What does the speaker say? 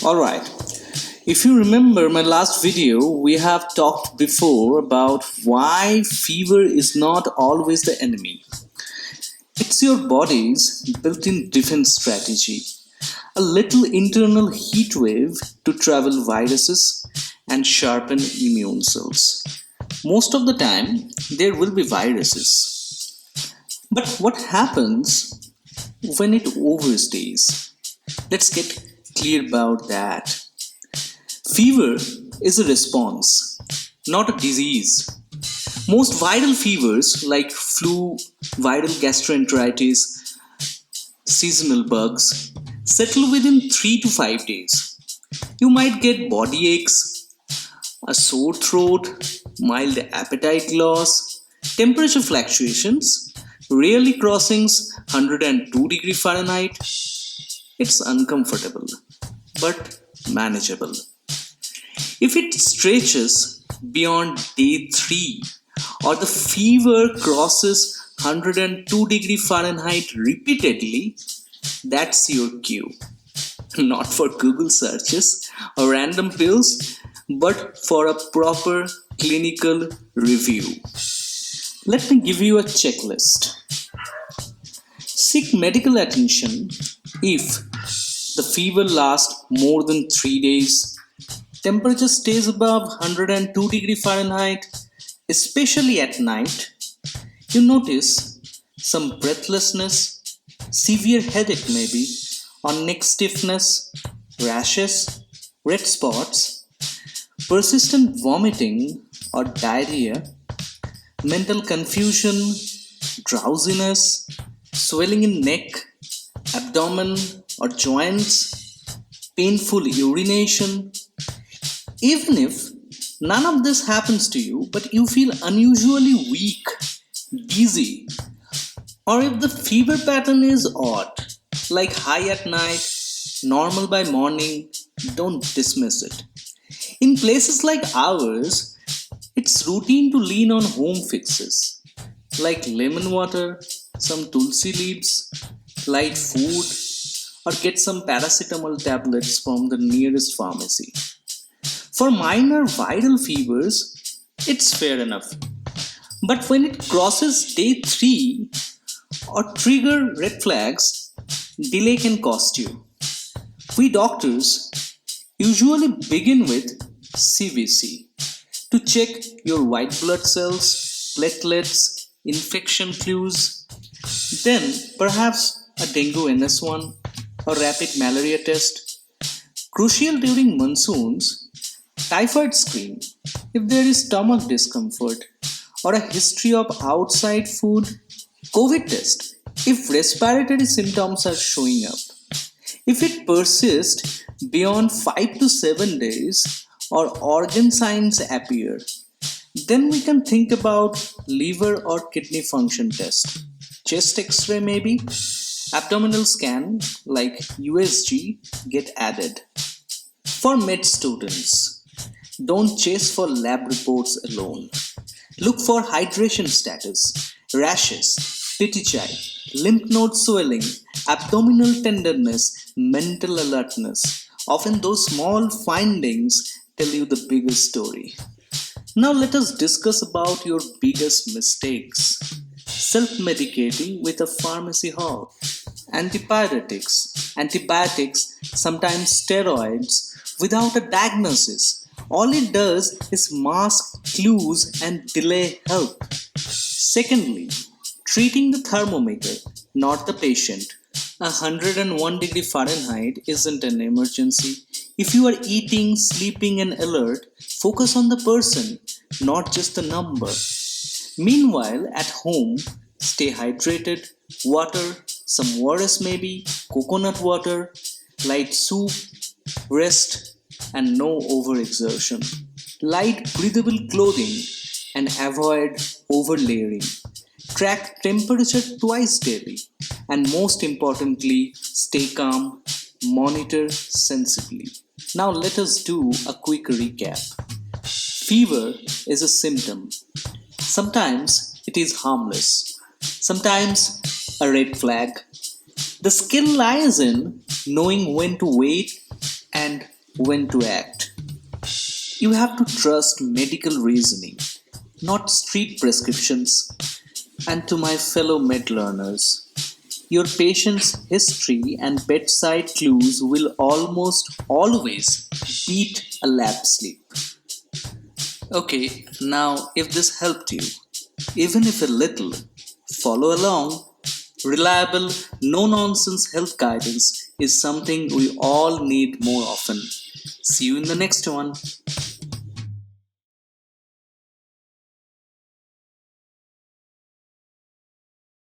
Alright, if you remember my last video, we have talked before about why fever is not always the enemy. It's your body's built in defense strategy. A little internal heat wave to travel viruses and sharpen immune cells. Most of the time, there will be viruses. But what happens when it overstays? Let's get clear about that. Fever is a response, not a disease. Most viral fevers like flu, viral gastroenteritis, seasonal bugs settle within 3 to 5 days. You might get body aches, a sore throat, mild appetite loss, temperature fluctuations, rarely crossings 102 degrees Fahrenheit. It's uncomfortable, but manageable. If it stretches beyond day 3 or the fever crosses 102 degrees Fahrenheit repeatedly, that's your cue. Not for Google searches or random pills, but for a proper clinical review. Let me give you a checklist. Seek medical attention if the fever lasts more than 3 days, temperature stays above 102 degrees Fahrenheit, especially at night, you notice some breathlessness, severe headache maybe, or neck stiffness, rashes, red spots, persistent vomiting or diarrhea, mental confusion, drowsiness, swelling in neck, abdomen or joints, painful urination. Even if none of this happens to you, but you feel unusually weak, dizzy, or if the fever pattern is odd, like high at night, normal by morning, don't dismiss it. In places like ours, it's routine to lean on home fixes like lemon water, some tulsi leaves, light food, or get some paracetamol tablets from the nearest pharmacy. For minor viral fevers, it's fair enough. But when it crosses day 3 or trigger red flags, delay can cost you. We doctors usually begin with CVC to check your white blood cells, platelets, infection clues, then perhaps a dengue NS1 or rapid malaria test. Crucial during monsoons, typhoid screen if there is stomach discomfort or a history of outside food, COVID test if respiratory symptoms are showing up. If it persists beyond 5 to 7 days or organ signs appear, then we can think about liver or kidney function test. Chest x-ray maybe, abdominal scan like USG get added. For med students, don't chase for lab reports alone. Look for hydration status, rashes, petechiae, lymph node swelling, abdominal tenderness, mental alertness. Often those small findings tell you the bigger story. Now let us discuss about your biggest mistakes. Self-medicating with a pharmacy hall. Antibiotics, sometimes steroids, without a diagnosis. All it does is mask clues and delay help. Secondly, treating the thermometer, not the patient. 101 degrees Fahrenheit isn't an emergency. If you are eating, sleeping, and alert, focus on the person, not just the number. Meanwhile, at home, stay hydrated, water, some ORS maybe, coconut water, light soup, rest, and no overexertion. Light breathable clothing and avoid overlayering. Track temperature twice daily. And most importantly, stay calm, monitor sensibly. Now let us do a quick recap. Fever is a symptom. Sometimes it is harmless, sometimes a red flag. The skill lies in knowing when to wait, and when to act. You have to trust medical reasoning, not street prescriptions. And to my fellow med learners, your patient's history and bedside clues will almost always beat a lab sleep. Okay, now if this helped you, even if a little, follow along. Reliable, no nonsense health guidance is something we all need more often. See you in the next one.